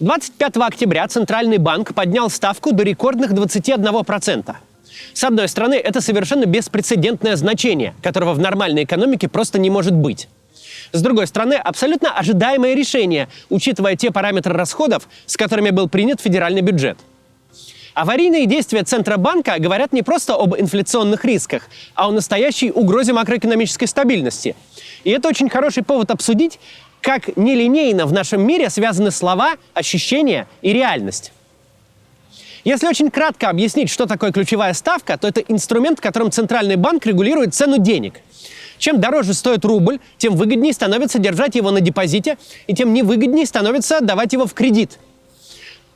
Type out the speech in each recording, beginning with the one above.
25 октября Центральный банк поднял ставку до рекордных 21%. С одной стороны, это совершенно беспрецедентное значение, которого в нормальной экономике просто не может быть. С другой стороны, абсолютно ожидаемое решение, учитывая те параметры расходов, с которыми был принят федеральный бюджет. Аварийные действия Центробанка говорят не просто об инфляционных рисках, а о настоящей угрозе макроэкономической стабильности. И это очень хороший повод обсудить, как нелинейно в нашем мире связаны слова, ощущения и реальность. Если очень кратко объяснить, что такое ключевая ставка, то это инструмент, которым Центральный банк регулирует цену денег. Чем дороже стоит рубль, тем выгоднее становится держать его на депозите, и тем невыгоднее становится отдавать его в кредит.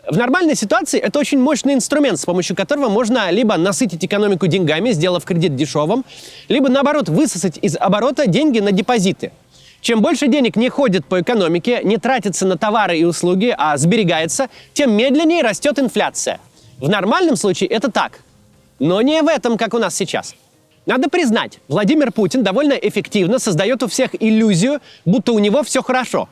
В нормальной ситуации это очень мощный инструмент, с помощью которого можно либо насытить экономику деньгами, сделав кредит дешевым, либо, наоборот, высосать из оборота деньги на депозиты. Чем больше денег не ходит по экономике, не тратится на товары и услуги, а сберегается, тем медленнее растет инфляция. В нормальном случае это так. Но не в этом, как у нас сейчас. Надо признать, Владимир Путин довольно эффективно создает у всех иллюзию, будто у него все хорошо.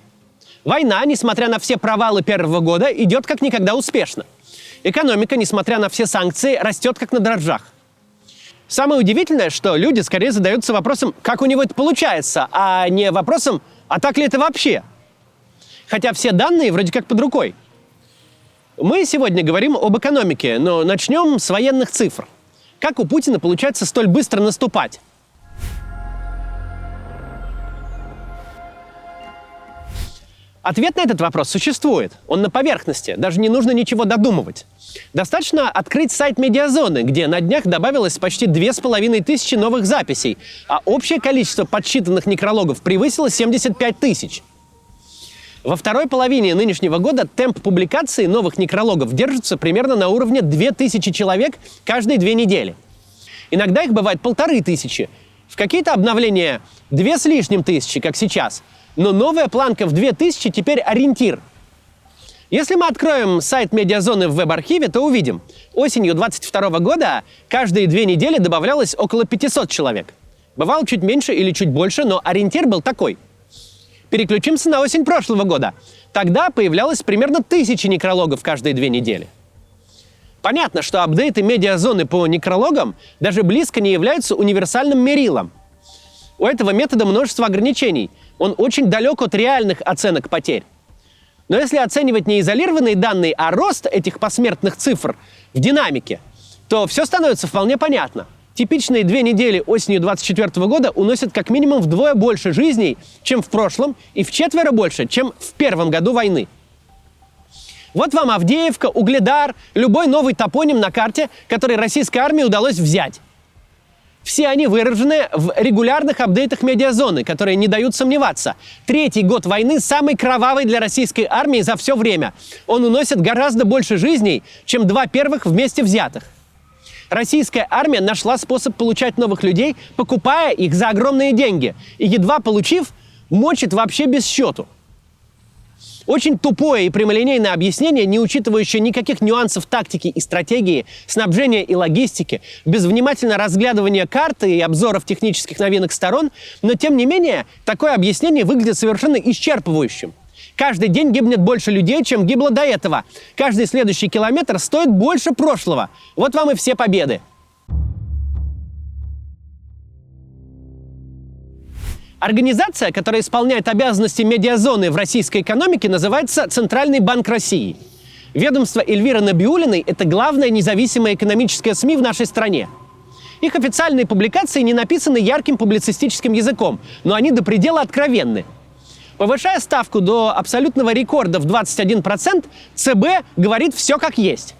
Война, несмотря на все провалы первого года, идет как никогда успешно. Экономика, несмотря на все санкции, растет как на дрожжах. Самое удивительное, что люди скорее задаются вопросом, как у него это получается, а не вопросом, а так ли это вообще? Хотя все данные вроде как под рукой. Мы сегодня говорим об экономике, но начнем с военных цифр. Как у Путина получается столь быстро наступать? Ответ на этот вопрос существует. Он на поверхности, даже не нужно ничего додумывать. Достаточно открыть сайт Медиазоны, где на днях добавилось почти 2500 новых записей, а общее количество подсчитанных некрологов превысило 75 тысяч. Во второй половине нынешнего года темп публикации новых некрологов держится примерно на уровне 2000 человек каждые 2 недели. Иногда их бывает 1500. В какие-то обновления 2 с лишним тысячи, как сейчас. Но новая планка в 2000 теперь ориентир. Если мы откроем сайт Медиазоны в веб-архиве, то увидим. Осенью 2022 года каждые 2 недели добавлялось около 500 человек. Бывало чуть меньше или чуть больше, но ориентир был такой. Переключимся на осень прошлого года. Тогда появлялось примерно 1000 некрологов каждые 2 недели. Понятно, что апдейты Медиазоны по некрологам даже близко не являются универсальным мерилом. У этого метода множество ограничений. Он очень далек от реальных оценок потерь. Но если оценивать не изолированные данные, а рост этих посмертных цифр в динамике, то все становится вполне понятно. Типичные 2 недели осенью 2024 года уносят как минимум вдвое больше жизней, чем в прошлом, и вчетверо больше, чем в первом году войны. Вот вам Авдеевка, Угледар, любой новый топоним на карте, который российской армии удалось взять. Все они выражены в регулярных апдейтах Медиазоны, которые не дают сомневаться. 3-й год войны самый кровавый для российской армии за все время. Он уносит гораздо больше жизней, чем 2 первых вместе взятых. Российская армия нашла способ получать новых людей, покупая их за огромные деньги. И едва получив, мочит вообще без счету. Очень тупое и прямолинейное объяснение, не учитывающее никаких нюансов тактики и стратегии, снабжения и логистики, без внимательного разглядывания карты и обзоров технических новинок сторон, но тем не менее такое объяснение выглядит совершенно исчерпывающим. Каждый день гибнет больше людей, чем гибло до этого. Каждый следующий километр стоит больше прошлого. Вот вам и все победы. Организация, которая исполняет обязанности Медиазоны в российской экономике, называется Центральный банк России. Ведомство Эльвиры Набиуллиной – это главная независимая экономическая СМИ в нашей стране. Их официальные публикации не написаны ярким публицистическим языком, но они до предела откровенны. Повышая ставку до абсолютного рекорда в 21%, ЦБ говорит все как есть.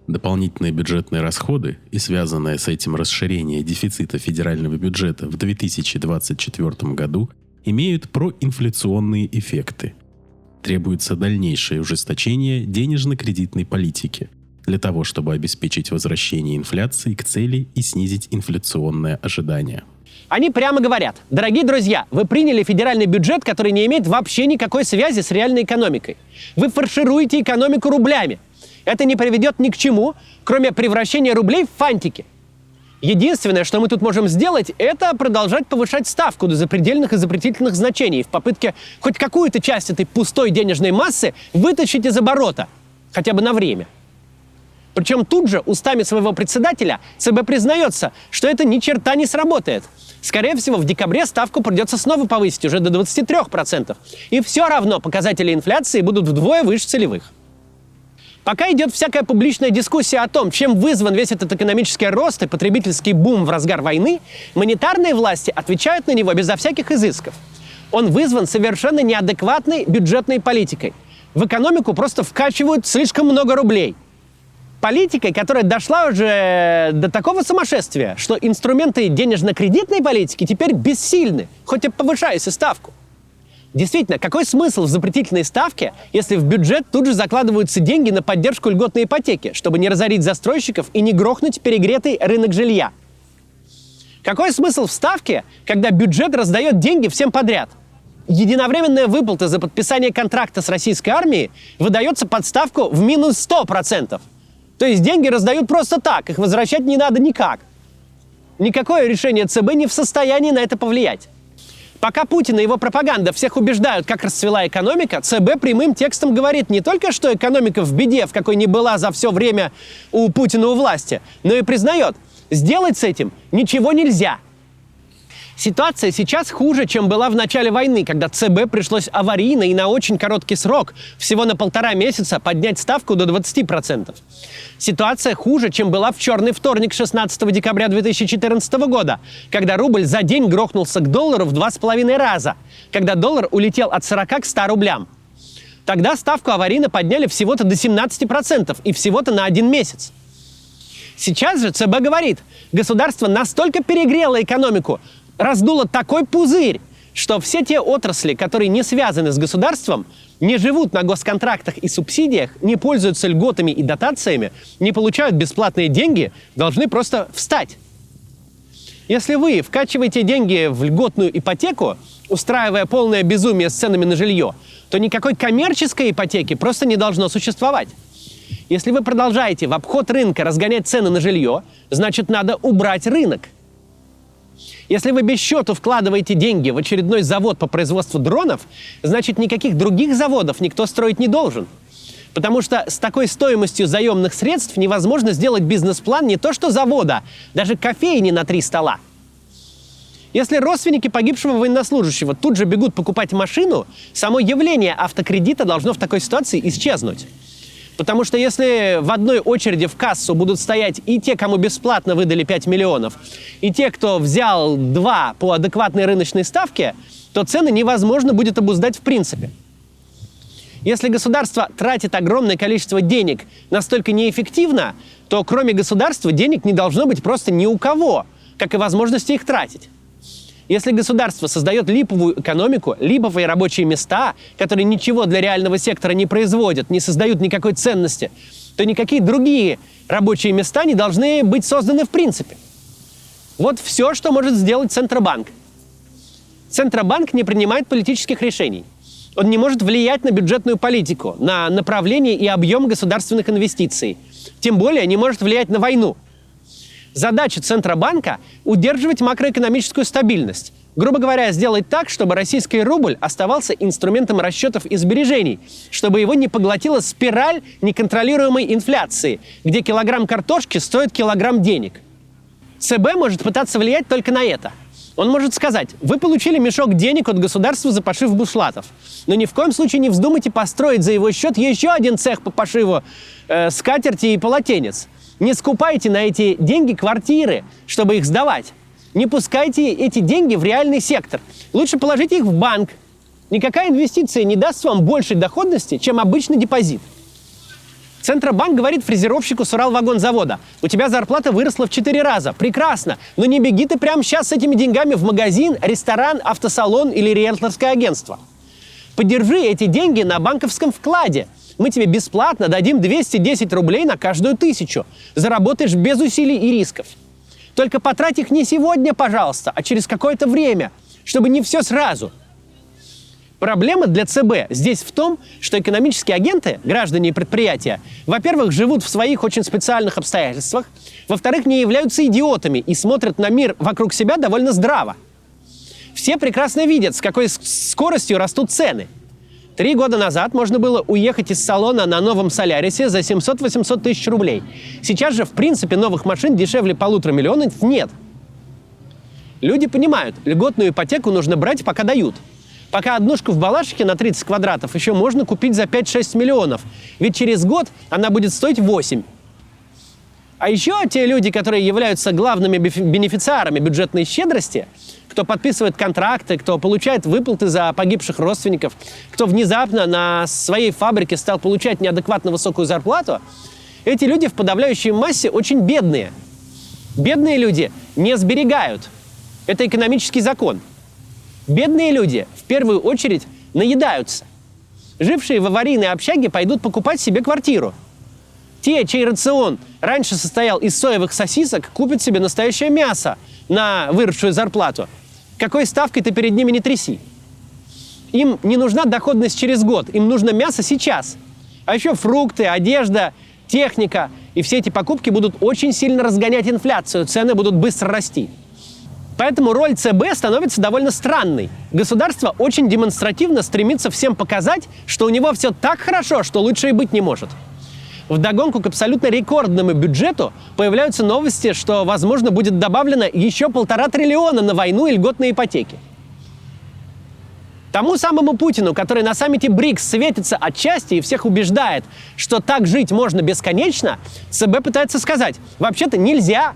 Дополнительные бюджетные расходы и связанное с этим расширение дефицита федерального бюджета в 2024 году имеют проинфляционные эффекты. Требуется дальнейшее ужесточение денежно-кредитной политики для того, чтобы обеспечить возвращение инфляции к цели и снизить инфляционное ожидание. Они прямо говорят: дорогие друзья, вы приняли федеральный бюджет, который не имеет вообще никакой связи с реальной экономикой. Вы фаршируете экономику рублями. Это не приведет ни к чему, кроме превращения рублей в фантики. Единственное, что мы тут можем сделать, это продолжать повышать ставку до запредельных и запретительных значений в попытке хоть какую-то часть этой пустой денежной массы вытащить из оборота, хотя бы на время. Причем тут же устами своего председателя ЦБ признается, что это ни черта не сработает. Скорее всего, в декабре ставку придется снова повысить уже до 23%. И все равно показатели инфляции будут вдвое выше целевых. Пока идет всякая публичная дискуссия о том, чем вызван весь этот экономический рост и потребительский бум в разгар войны, монетарные власти отвечают на него безо всяких изысков. Он вызван совершенно неадекватной бюджетной политикой. В экономику просто вкачивают слишком много рублей. Политикой, которая дошла уже до такого сумасшествия, что инструменты денежно-кредитной политики теперь бессильны, хоть и повышая ставку. Действительно, какой смысл в запретительной ставке, если в бюджет тут же закладываются деньги на поддержку льготной ипотеки, чтобы не разорить застройщиков и не грохнуть перегретый рынок жилья? Какой смысл в ставке, когда бюджет раздает деньги всем подряд? Единовременная выплата за подписание контракта с российской армией выдается под ставку в минус 100%. То есть деньги раздают просто так, их возвращать не надо никак. Никакое решение ЦБ не в состоянии на это повлиять. Пока Путин и его пропаганда всех убеждают, как расцвела экономика, ЦБ прямым текстом говорит не только, что экономика в беде, в какой не была за все время у Путина у власти, но и признает, сделать с этим ничего нельзя. Ситуация сейчас хуже, чем была в начале войны, когда ЦБ пришлось аварийно и на очень короткий срок, всего на 1,5 месяца, поднять ставку до 20%. Ситуация хуже, чем была в черный вторник 16 декабря 2014 года, когда рубль за день грохнулся к доллару в 2,5 раза, когда доллар улетел от 40 к 100 рублям. Тогда ставку аварийно подняли всего-то до 17% и всего-то на 1 месяц. Сейчас же ЦБ говорит, государство настолько перегрело экономику, раздуло такой пузырь, что все те отрасли, которые не связаны с государством, не живут на госконтрактах и субсидиях, не пользуются льготами и дотациями, не получают бесплатные деньги, должны просто встать. Если вы вкачиваете деньги в льготную ипотеку, устраивая полное безумие с ценами на жилье, то никакой коммерческой ипотеки просто не должно существовать. Если вы продолжаете в обход рынка разгонять цены на жилье, значит, надо убрать рынок. Если вы без счету вкладываете деньги в очередной завод по производству дронов, значит, никаких других заводов никто строить не должен. Потому что с такой стоимостью заемных средств невозможно сделать бизнес-план не то что завода, даже кофейни на 3 стола. Если родственники погибшего военнослужащего тут же бегут покупать машину, само явление автокредита должно в такой ситуации исчезнуть. Потому что если в одной очереди в кассу будут стоять и те, кому бесплатно выдали 5 миллионов, и те, кто взял 2 по адекватной рыночной ставке, то цены невозможно будет обуздать в принципе. Если государство тратит огромное количество денег настолько неэффективно, то кроме государства денег не должно быть просто ни у кого, как и возможности их тратить. Если государство создает липовую экономику, липовые рабочие места, которые ничего для реального сектора не производят, не создают никакой ценности, то никакие другие рабочие места не должны быть созданы в принципе. Вот все, что может сделать Центробанк. Центробанк не принимает политических решений. Он не может влиять на бюджетную политику, на направление и объем государственных инвестиций. Тем более не может влиять на войну. Задача Центробанка – удерживать макроэкономическую стабильность. Грубо говоря, сделать так, чтобы российский рубль оставался инструментом расчетов и сбережений, чтобы его не поглотила спираль неконтролируемой инфляции, где килограмм картошки стоит килограмм денег. ЦБ может пытаться влиять только на это. Он может сказать, вы получили мешок денег от государства за пошив бушлатов, но ни в коем случае не вздумайте построить за его счет еще один цех по пошиву скатерти и полотенец. Не скупайте на эти деньги квартиры, чтобы их сдавать. Не пускайте эти деньги в реальный сектор. Лучше положите их в банк. Никакая инвестиция не даст вам большей доходности, чем обычный депозит. Центробанк говорит фрезеровщику с Уралвагонзавода: у тебя зарплата выросла в 4 раза. Прекрасно, но не беги ты прямо сейчас с этими деньгами в магазин, ресторан, автосалон или риэлторское агентство. Подержи эти деньги на банковском вкладе. Мы тебе бесплатно дадим 210 рублей на каждую 1000. Заработаешь без усилий и рисков. Только потрать их не сегодня, пожалуйста, а через какое-то время, чтобы не все сразу. Проблема для ЦБ здесь в том, что экономические агенты, граждане и предприятия, во-первых, живут в своих очень специальных обстоятельствах, во-вторых, не являются идиотами и смотрят на мир вокруг себя довольно здраво. Все прекрасно видят, с какой скоростью растут цены. 3 года назад можно было уехать из салона на новом Солярисе за 700-800 тысяч рублей. Сейчас же, в принципе, новых машин дешевле 1,5 миллиона нет. Люди понимают, льготную ипотеку нужно брать, пока дают. Пока однушку в Балашихе на 30 квадратов еще можно купить за 5-6 миллионов. Ведь через год она будет стоить 8. А еще те люди, которые являются главными бенефициарами бюджетной щедрости, кто подписывает контракты, кто получает выплаты за погибших родственников, кто внезапно на своей фабрике стал получать неадекватно высокую зарплату, эти люди в подавляющей массе очень бедные. Бедные люди не сберегают. Это экономический закон. Бедные люди в первую очередь наедаются. Жившие в аварийной общаге пойдут покупать себе квартиру. Те, чей рацион раньше состоял из соевых сосисок, купят себе настоящее мясо на выросшую зарплату. Какой ставкой ты перед ними не тряси. Им не нужна доходность через год, им нужно мясо сейчас. А еще фрукты, одежда, техника. И все эти покупки будут очень сильно разгонять инфляцию, цены будут быстро расти. Поэтому роль ЦБ становится довольно странной. Государство очень демонстративно стремится всем показать, что у него все так хорошо, что лучше и быть не может. Вдогонку к абсолютно рекордному бюджету появляются новости, что, возможно, будет добавлено еще 1,5 триллиона на войну и льготные ипотеки. Тому самому Путину, который на саммите БРИКС светится отчасти и всех убеждает, что так жить можно бесконечно, ЦБ пытается сказать: вообще-то нельзя.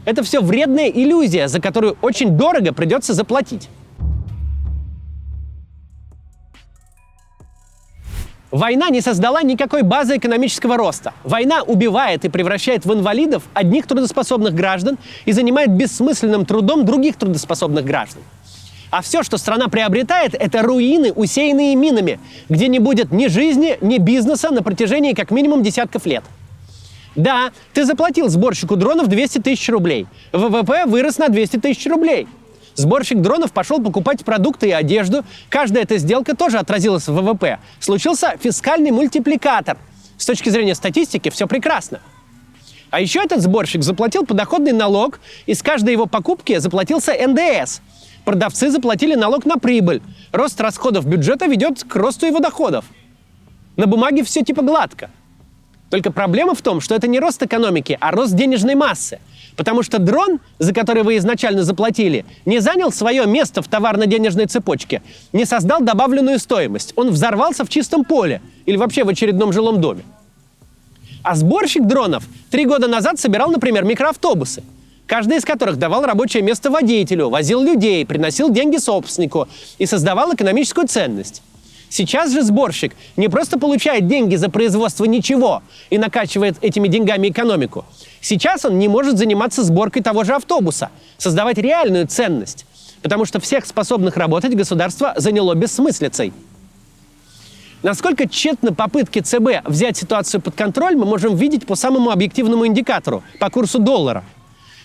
Это все вредная иллюзия, за которую очень дорого придется заплатить. Война не создала никакой базы экономического роста. Война убивает и превращает в инвалидов одних трудоспособных граждан и занимает бессмысленным трудом других трудоспособных граждан. А все, что страна приобретает, это руины, усеянные минами, где не будет ни жизни, ни бизнеса на протяжении как минимум десятков лет. Да, ты заплатил сборщику дронов 200 тысяч рублей. ВВП вырос на 200 тысяч рублей. Сборщик дронов пошел покупать продукты и одежду. Каждая эта сделка тоже отразилась в ВВП. Случился фискальный мультипликатор. С точки зрения статистики все прекрасно. А еще этот сборщик заплатил подоходный налог, и с каждой его покупки заплатился НДС. Продавцы заплатили налог на прибыль. Рост расходов бюджета ведет к росту его доходов. На бумаге все типа гладко. Только проблема в том, что это не рост экономики, а рост денежной массы. Потому что дрон, за который вы изначально заплатили, не занял свое место в товарно-денежной цепочке, не создал добавленную стоимость. Он взорвался в чистом поле или вообще в очередном жилом доме. А сборщик дронов 3 года назад собирал, например, микроавтобусы, каждый из которых давал рабочее место водителю, возил людей, приносил деньги собственнику и создавал экономическую ценность. Сейчас же сборщик не просто получает деньги за производство ничего и накачивает этими деньгами экономику. Сейчас он не может заниматься сборкой того же автобуса, создавать реальную ценность, потому что всех способных работать государство заняло бессмыслицей. Насколько тщетны попытки ЦБ взять ситуацию под контроль, мы можем видеть по самому объективному индикатору, по курсу доллара.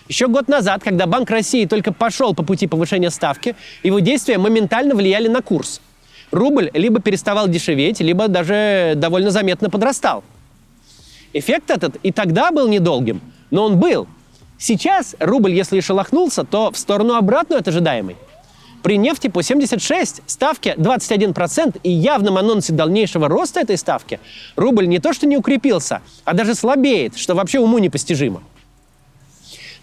Еще год назад, когда Банк России только пошел по пути повышения ставки, его действия моментально влияли на курс. Рубль либо переставал дешеветь, либо даже довольно заметно подрастал. Эффект этот и тогда был недолгим, но он был. Сейчас рубль, если и шелохнулся, то в сторону обратную от ожидаемой. При нефти по 76, ставке 21% и явном анонсе дальнейшего роста этой ставки, рубль не то что не укрепился, а даже слабеет, что вообще уму непостижимо.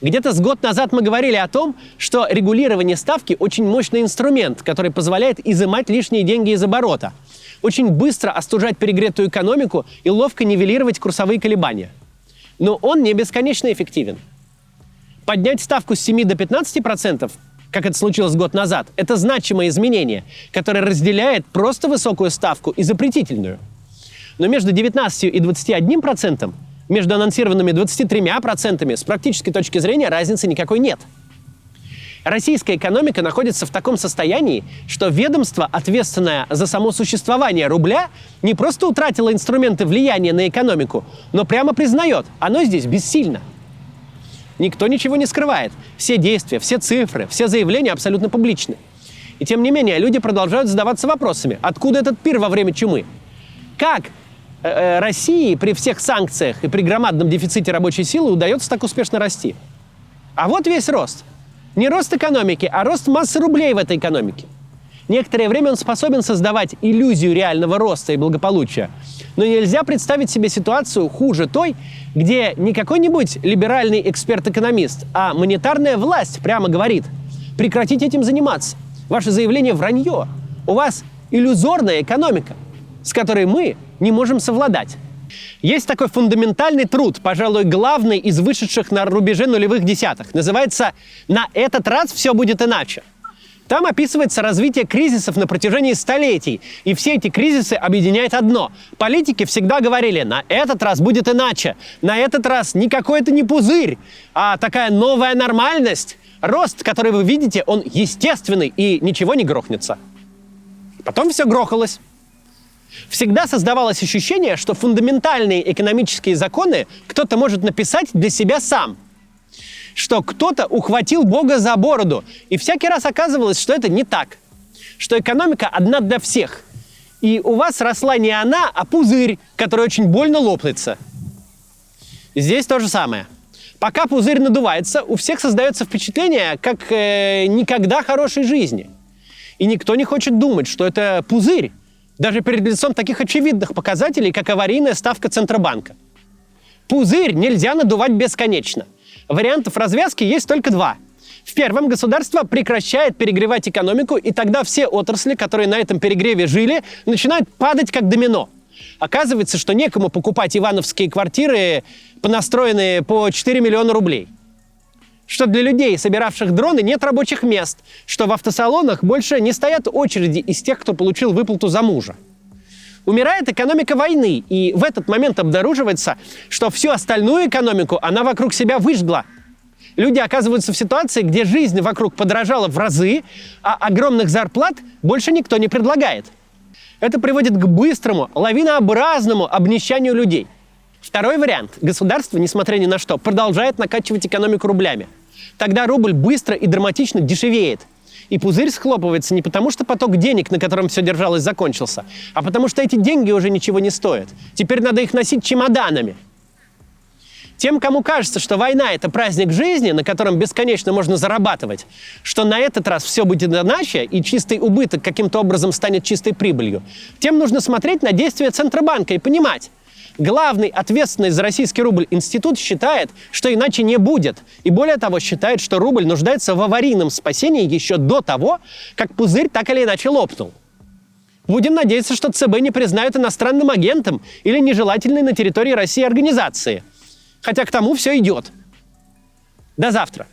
Где-то с год назад мы говорили о том, что регулирование ставки очень мощный инструмент, который позволяет изымать лишние деньги из оборота, очень быстро остужать перегретую экономику и ловко нивелировать курсовые колебания. Но он не бесконечно эффективен. Поднять ставку с 7 до 15%, как это случилось год назад, это значимое изменение, которое разделяет просто высокую ставку и запретительную. Но между 19 и 21%, между анонсированными 23% с практической точки зрения разницы никакой нет. Российская экономика находится в таком состоянии, что ведомство, ответственное за само существование рубля, не просто утратило инструменты влияния на экономику, но прямо признает, оно здесь бессильно. Никто ничего не скрывает. Все действия, все цифры, все заявления абсолютно публичны. И тем не менее, люди продолжают задаваться вопросами, откуда этот пир во время чумы? Как России при всех санкциях и при громадном дефиците рабочей силы удается так успешно расти? А вот весь рост. Не рост экономики, а рост массы рублей в этой экономике. Некоторое время он способен создавать иллюзию реального роста и благополучия. Но нельзя представить себе ситуацию хуже той, где не какой-нибудь либеральный эксперт-экономист, а монетарная власть прямо говорит: прекратите этим заниматься. Ваше заявление вранье. У вас иллюзорная экономика, с которой мы не можем совладать. Есть такой фундаментальный труд, пожалуй, главный из вышедших на рубеже нулевых десятых. Называется «На этот раз все будет иначе». Там описывается развитие кризисов на протяжении столетий. И все эти кризисы объединяет одно. Политики всегда говорили: на этот раз будет иначе. На этот раз никакой это не пузырь, а такая новая нормальность. Рост, который вы видите, он естественный и ничего не грохнется. Потом все грохалось. Всегда создавалось ощущение, что фундаментальные экономические законы кто-то может написать для себя сам. Что кто-то ухватил Бога за бороду. И всякий раз оказывалось, что это не так. Что экономика одна для всех. И у вас росла не она, а пузырь, который очень больно лопнется. Здесь то же самое. Пока пузырь надувается, у всех создается впечатление, как никогда хорошей жизни. И никто не хочет думать, что это пузырь. Даже перед лицом таких очевидных показателей, как аварийная ставка Центробанка. Пузырь нельзя надувать бесконечно. Вариантов развязки есть только два. В первом, государство прекращает перегревать экономику, и тогда все отрасли, которые на этом перегреве жили, начинают падать как домино. Оказывается, что некому покупать ивановские квартиры, понастроенные по 4 миллиона рублей. Что для людей, собиравших дроны, нет рабочих мест, что в автосалонах больше не стоят очереди из тех, кто получил выплату за мужа. Умирает экономика войны, и в этот момент обнаруживается, что всю остальную экономику она вокруг себя выжгла. Люди оказываются в ситуации, где жизнь вокруг подорожала в разы, а огромных зарплат больше никто не предлагает. Это приводит к быстрому, лавинообразному обнищанию людей. Второй вариант. Государство, несмотря ни на что, продолжает накачивать экономику рублями. Тогда рубль быстро и драматично дешевеет. И пузырь схлопывается не потому, что поток денег, на котором все держалось, закончился, а потому что эти деньги уже ничего не стоят. Теперь надо их носить чемоданами. Тем, кому кажется, что война – это праздник жизни, на котором бесконечно можно зарабатывать, что на этот раз все будет иначе, и чистый убыток каким-то образом станет чистой прибылью, тем нужно смотреть на действия Центробанка и понимать, главный, ответственный за российский рубль институт считает, что иначе не будет. И более того, считает, что рубль нуждается в аварийном спасении еще до того, как пузырь так или иначе лопнул. Будем надеяться, что ЦБ не признают иностранным агентом или нежелательной на территории России организации. Хотя к тому все идет. До завтра.